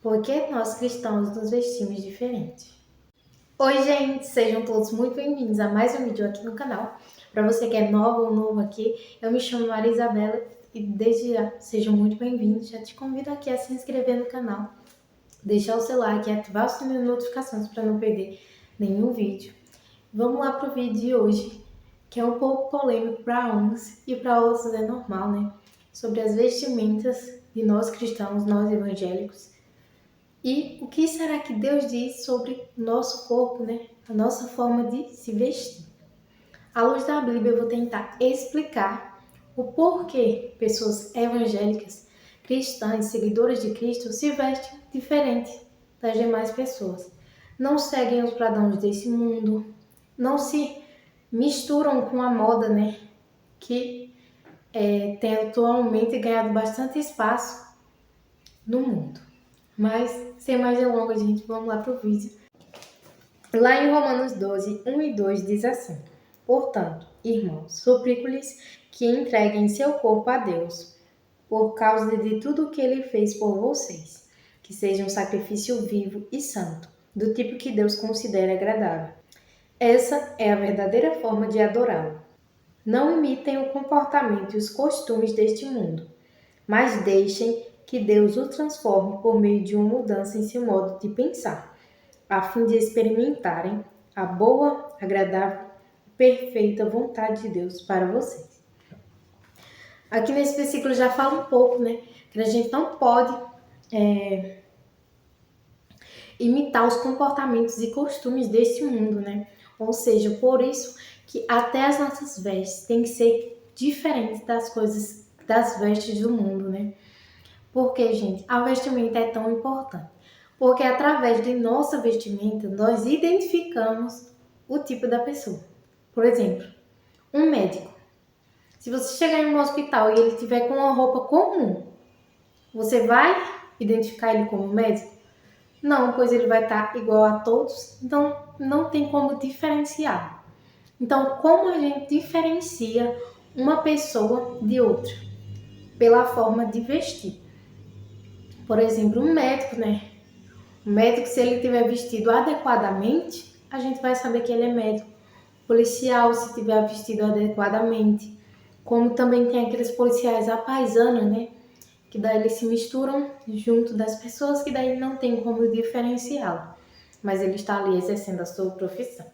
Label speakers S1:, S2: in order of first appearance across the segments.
S1: Por que nós cristãos nos vestimos diferente? Oi, gente! Sejam todos muito bem-vindos a mais um vídeo aqui no canal. Para você que é nova ou novo aqui, eu me chamo Maria Isabela e desde já sejam muito bem-vindos. Já te convido aqui a se inscrever no canal, deixar o seu like e ativar o sininho de notificações para não perder nenhum vídeo. Vamos lá para o vídeo de hoje, que é um pouco polêmico para uns e para outros é normal, né? Sobre as vestimentas de nós cristãos, nós evangélicos. E o que será que Deus diz sobre o nosso corpo, né? A nossa forma de se vestir. À luz da Bíblia, eu vou tentar explicar o porquê pessoas evangélicas, cristãs, seguidoras de Cristo se vestem diferente das demais pessoas. Não seguem os padrões desse mundo, não se misturam com a moda, né? Que tem atualmente ganhado bastante espaço no mundo. Mas, sem mais delongas, gente, vamos lá para o vídeo. Lá em Romanos 12, 1 e 2 diz assim: Portanto, irmãos, suplico-lhes que entreguem seu corpo a Deus, por causa de tudo o que Ele fez por vocês, que seja um sacrifício vivo e santo, do tipo que Deus considera agradável. Essa é a verdadeira forma de adorá-lo. Não imitem o comportamento e os costumes deste mundo, mas deixem que Deus o transforme por meio de uma mudança em seu modo de pensar, a fim de experimentarem a boa, agradável e perfeita vontade de Deus para vocês. Aqui nesse versículo já fala um pouco, né, que a gente não pode imitar os comportamentos e costumes deste mundo, né? Ou seja, por isso que até as nossas vestes têm que ser diferentes das coisas, das vestes do mundo, né? Porque, gente, a vestimenta é tão importante. Porque através de nossa vestimenta, nós identificamos o tipo da pessoa. Por exemplo, um médico. Se você chegar em um hospital e ele tiver com uma roupa comum, você vai identificar ele como médico? Não, pois ele vai estar igual a todos. Então, não tem como diferenciar. Então, como a gente diferencia uma pessoa de outra? Pela forma de vestir. Por exemplo, um médico, né? O médico, se ele tiver vestido adequadamente, a gente vai saber que ele é médico. Policial, se tiver vestido adequadamente. Como também tem aqueles policiais à paisana, né? Que daí eles se misturam junto das pessoas, que daí não tem como diferenciá-lo. Mas ele está ali exercendo a sua profissão.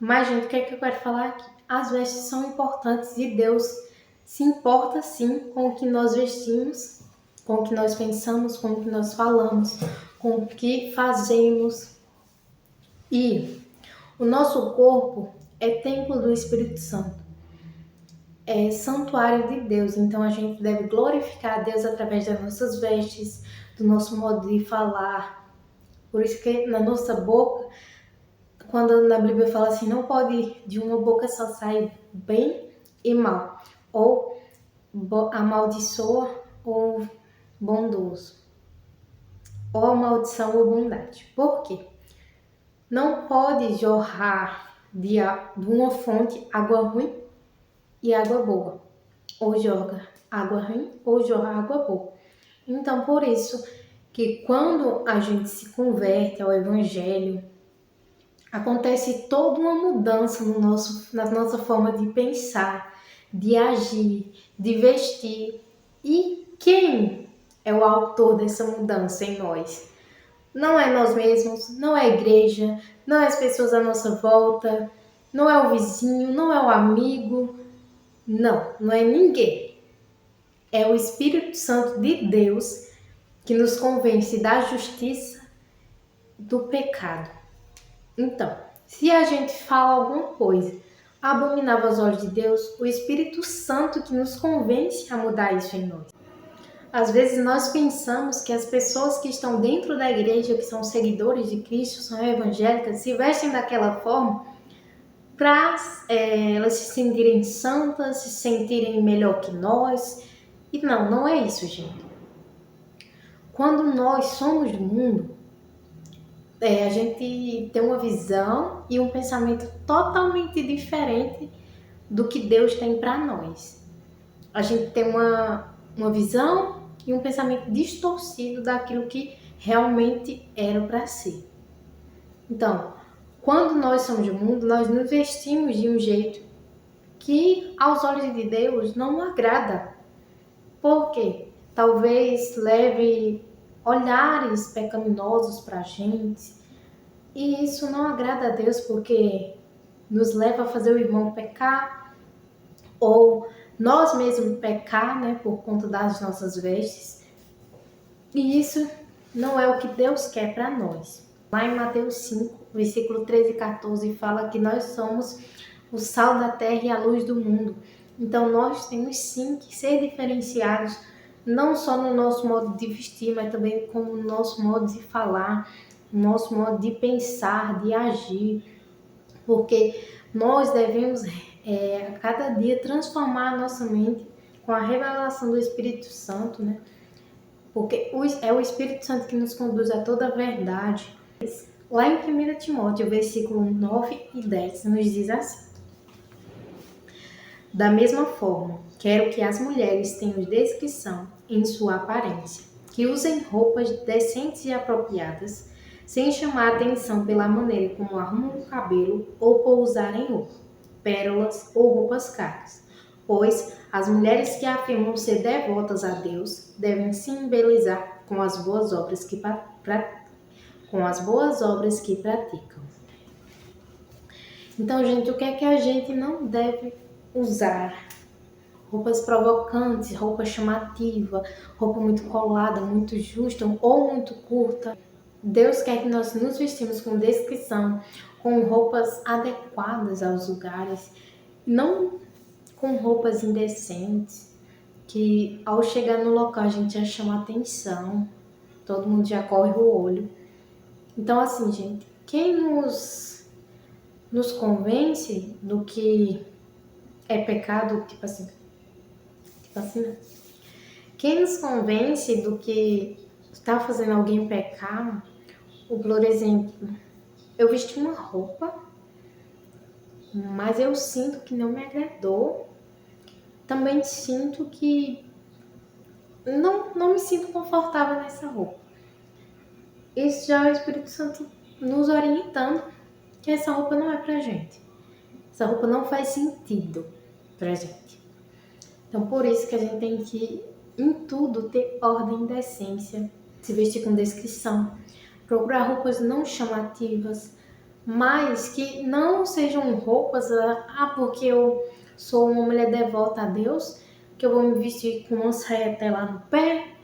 S1: Mas, gente, o que é que eu quero falar aqui? As vestes são importantes e Deus se importa sim com o que nós vestimos, com o que nós pensamos, com o que nós falamos, com o que fazemos. E o nosso corpo é templo do Espírito Santo, é santuário de Deus. Então a gente deve glorificar a Deus através das nossas vestes, do nosso modo de falar. Por isso que na nossa boca, quando na Bíblia fala assim, não pode de uma boca só sair bem e mal, ou amaldiçoa ou bondoso, ou maldição ou bondade. Por quê? Não pode jorrar de uma fonte água ruim e água boa, ou jorra água ruim ou jorra água boa. Então, por isso que quando a gente se converte ao Evangelho, acontece toda uma mudança na nossa forma de pensar, de agir, de vestir. E quem é o autor dessa mudança em nós? Não é nós mesmos, não é a igreja, não é as pessoas à nossa volta, não é o vizinho, não é o amigo, não é ninguém. É o Espírito Santo de Deus que nos convence da justiça, do pecado. Então, se a gente fala alguma coisa abominável aos olhos de Deus, o Espírito Santo que nos convence a mudar isso em nós. Às vezes nós pensamos que as pessoas que estão dentro da igreja, que são seguidores de Cristo, são evangélicas, se vestem daquela forma para elas se sentirem santas, se sentirem melhor que nós. E não é isso, gente. Quando nós somos do mundo, a gente tem uma visão e um pensamento totalmente diferente do que Deus tem para nós. A gente tem uma visão e um pensamento distorcido daquilo que realmente era para ser. Então, quando nós somos do mundo, nós nos vestimos de um jeito que aos olhos de Deus não agrada. Por quê? Talvez leve olhares pecaminosos para a gente. E isso não agrada a Deus porque nos leva a fazer o irmão pecar ou nós mesmos pecar, né, por conta das nossas vestes. E isso não é o que Deus quer para nós. Lá em Mateus 5, versículo 13 e 14, fala que nós somos o sal da terra e a luz do mundo. Então nós temos sim que ser diferenciados, não só no nosso modo de vestir, mas também com o nosso modo de falar, o nosso modo de pensar, de agir, porque nós devemos a cada dia transformar a nossa mente com a revelação do Espírito Santo, né? Porque é o Espírito Santo que nos conduz a toda a verdade. Lá em 1 Timóteo, versículo 9 e 10, nos diz assim: da mesma forma, quero que as mulheres tenham descrição em sua aparência, que usem roupas decentes e apropriadas, sem chamar a atenção pela maneira como arrumam o cabelo ou por usarem ouro, pérolas ou roupas caras. Pois as mulheres que afirmam ser devotas a Deus devem se embelezar com as boas obras que praticam. Então, gente, o que é que a gente não deve usar? Roupas provocantes, roupa chamativa, roupa muito colada, muito justa ou muito curta. Deus quer que nós nos vestimos com descrição, com roupas adequadas aos lugares, não com roupas indecentes, que ao chegar no local a gente já chama atenção, todo mundo já corre o olho. Então, assim, gente, quem nos convence do que é pecado, tipo assim, né? Quem nos convence do que está fazendo alguém pecar, ou por exemplo, eu vesti uma roupa, mas eu sinto que não me agradou, também sinto que não me sinto confortável nessa roupa. Isso já é o Espírito Santo nos orientando que essa roupa não é pra gente. Essa roupa não faz sentido pra gente. Então, por isso que a gente tem que, em tudo, ter ordem e decência, se vestir com descrição, procurar roupas não chamativas, mas que não sejam roupas, porque eu sou uma mulher devota a Deus, que eu vou me vestir com uma saia até lá no pé,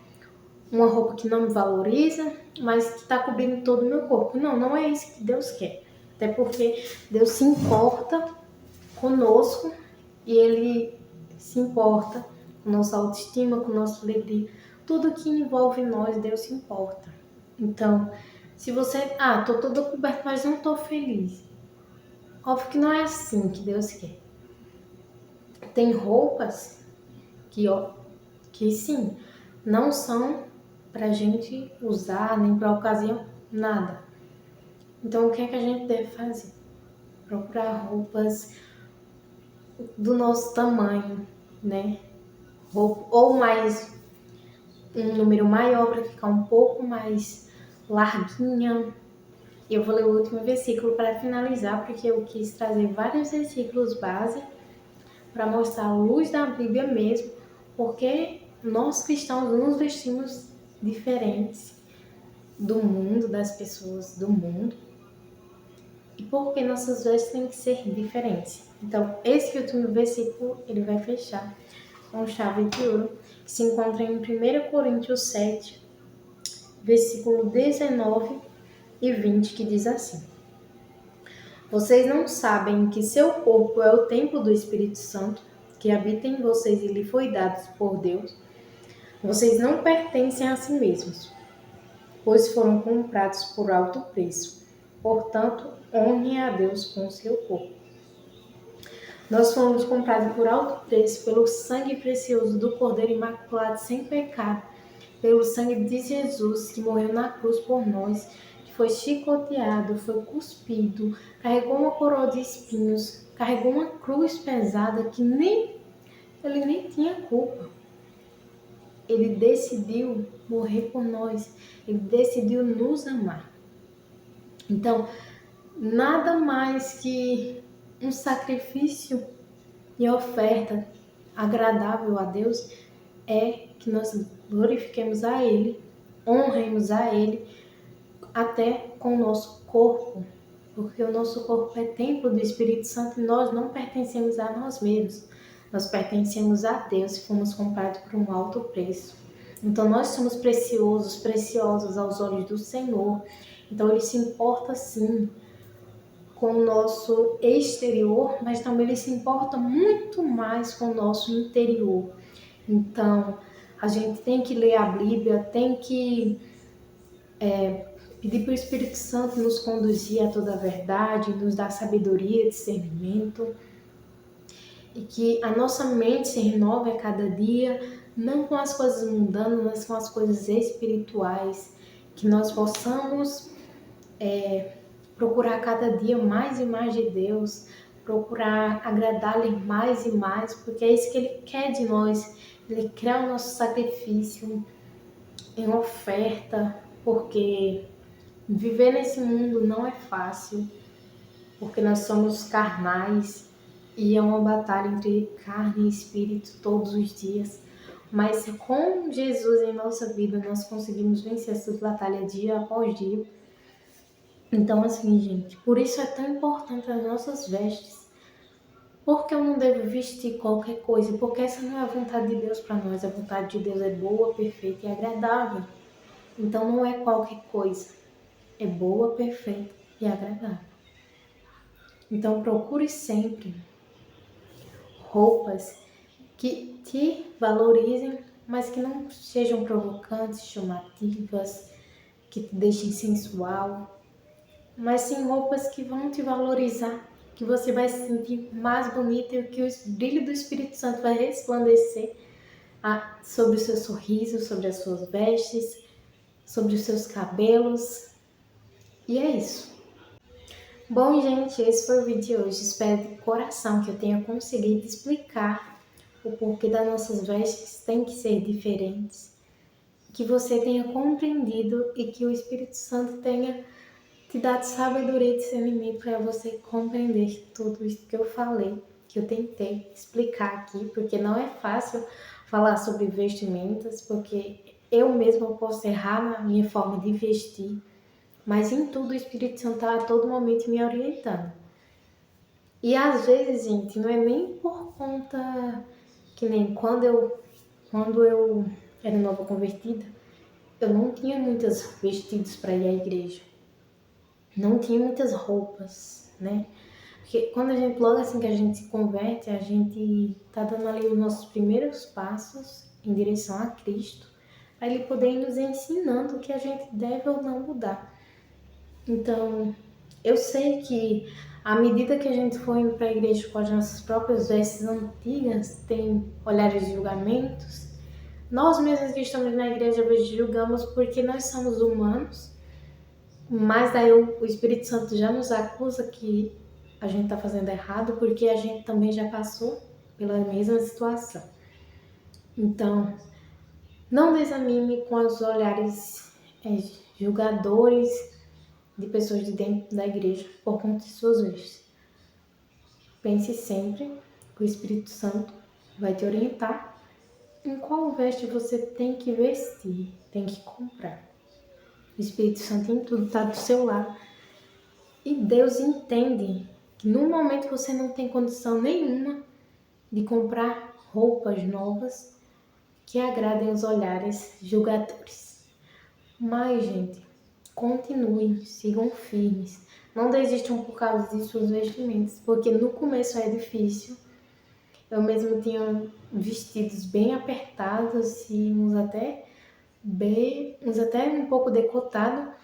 S1: uma roupa que não me valoriza, mas que está cobrindo todo o meu corpo. Não, não é isso que Deus quer. Até porque Deus se importa conosco e Ele se importa com nossa autoestima, com nossa alegria. Tudo que envolve nós, Deus se importa. Então, se você, tô toda coberta, mas não tô feliz. Óbvio que não é assim que Deus quer. Tem roupas que sim, não são pra gente usar, nem pra ocasião, nada. Então, o que é que a gente deve fazer? Procurar roupas do nosso tamanho, né? Ou mais, um número maior para ficar um pouco mais larguinha. Eu vou ler o último versículo para finalizar, porque eu quis trazer vários versículos base para mostrar a luz da Bíblia mesmo, porque nós cristãos nos vestimos diferentes do mundo, das pessoas do mundo, e porque nossas vestes têm que ser diferentes. Então, esse último versículo, ele vai fechar com chave de ouro, que se encontra em 1 Coríntios 7, versículo 19 e 20, que diz assim: vocês não sabem que seu corpo é o templo do Espírito Santo, que habita em vocês e lhe foi dado por Deus? Vocês não pertencem a si mesmos, pois foram comprados por alto preço. Portanto, honrem a Deus com o seu corpo. Nós fomos comprados por alto preço pelo sangue precioso do Cordeiro Imaculado sem pecado, pelo sangue de Jesus que morreu na cruz por nós, que foi chicoteado, foi cuspido, carregou uma coroa de espinhos, carregou uma cruz pesada que ele nem tinha culpa. Ele decidiu morrer por nós. Ele decidiu nos amar. Então, nada mais que um sacrifício e oferta agradável a Deus é que nós glorifiquemos a Ele, honremos a Ele até com o nosso corpo, porque o nosso corpo é templo do Espírito Santo e nós não pertencemos a nós mesmos, nós pertencemos a Deus e fomos comprados por um alto preço. Então nós somos preciosos aos olhos do Senhor. Então Ele se importa sim com o nosso exterior, mas também Ele se importa muito mais com o nosso interior. Então a gente tem que ler a Bíblia, tem que pedir para o Espírito Santo nos conduzir a toda a verdade, nos dar sabedoria, discernimento, e que a nossa mente se renove a cada dia, não com as coisas mundanas, mas com as coisas espirituais, que nós possamos procurar cada dia mais e mais de Deus, procurar agradar-lhe mais e mais, porque é isso que Ele quer de nós. Ele quer o nosso sacrifício em oferta, porque viver nesse mundo não é fácil, porque nós somos carnais e é uma batalha entre carne e espírito todos os dias. Mas com Jesus em nossa vida, nós conseguimos vencer essa batalha dia após dia. Então, assim, gente, por isso é tão importante as nossas vestes. Porque eu não devo vestir qualquer coisa? Porque essa não é a vontade de Deus para nós. A vontade de Deus é boa, perfeita e agradável. Então, não é qualquer coisa. É boa, perfeita e agradável. Então procure sempre roupas que te valorizem, mas que não sejam provocantes, chamativas, que te deixem sensual, mas sim roupas que vão te valorizar, que você vai se sentir mais bonita e que o brilho do Espírito Santo vai resplandecer sobre o seu sorriso, sobre as suas vestes, sobre os seus cabelos. E é isso. Bom, gente, esse foi o vídeo de hoje. Espero de coração que eu tenha conseguido explicar o porquê das nossas vestes têm que ser diferentes, que você tenha compreendido e que o Espírito Santo tenha te dado sabedoria e discernimento para você compreender tudo isso que eu falei, que eu tentei explicar aqui, porque não é fácil falar sobre vestimentas, porque eu mesma posso errar na minha forma de vestir, mas em tudo o Espírito Santo está a todo momento me orientando. E às vezes, gente, não é nem por conta que nem quando eu era nova convertida, eu não tinha muitos vestidos para ir à igreja. Não tinha muitas roupas, né? Porque quando a gente, logo assim que a gente se converte, a gente tá dando ali os nossos primeiros passos em direção a Cristo, para Ele poder ir nos ensinando o que a gente deve ou não mudar. Então, eu sei que à medida que a gente for indo para a igreja com as nossas próprias vestes antigas, tem olhares de julgamentos. Nós mesmos que estamos na igreja hoje julgamos porque nós somos humanos, mas daí o Espírito Santo já nos acusa que a gente está fazendo errado porque a gente também já passou pela mesma situação. Então, não desanime com os olhares julgadores de pessoas de dentro da igreja por conta de suas vestes. Pense sempre que o Espírito Santo vai te orientar em qual veste você tem que vestir, tem que comprar. O Espírito Santo em tudo está do seu lado. E Deus entende que no momento você não tem condição nenhuma de comprar roupas novas que agradem os olhares julgadores. Mas, gente, continuem, sigam firmes. Não desistam por causa de suas vestimentas, porque no começo é difícil. Eu mesmo tinha vestidos bem apertados e uns até um pouco decotados,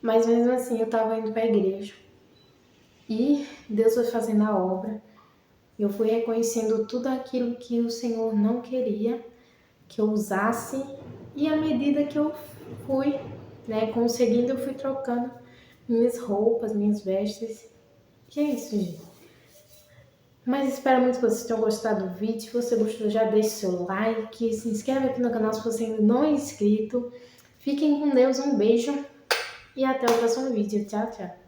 S1: mas mesmo assim eu estava indo para a igreja. E Deus foi fazendo a obra. Eu fui reconhecendo tudo aquilo que o Senhor não queria que eu usasse, e à medida que eu fui, conseguindo, eu fui trocando minhas roupas, minhas vestes. Que é isso, gente. Mas espero muito que vocês tenham gostado do vídeo. Se você gostou, já deixe seu like, se inscreve aqui no canal se você ainda não é inscrito. Fiquem com Deus, um beijo e até o próximo vídeo. Tchau, tchau.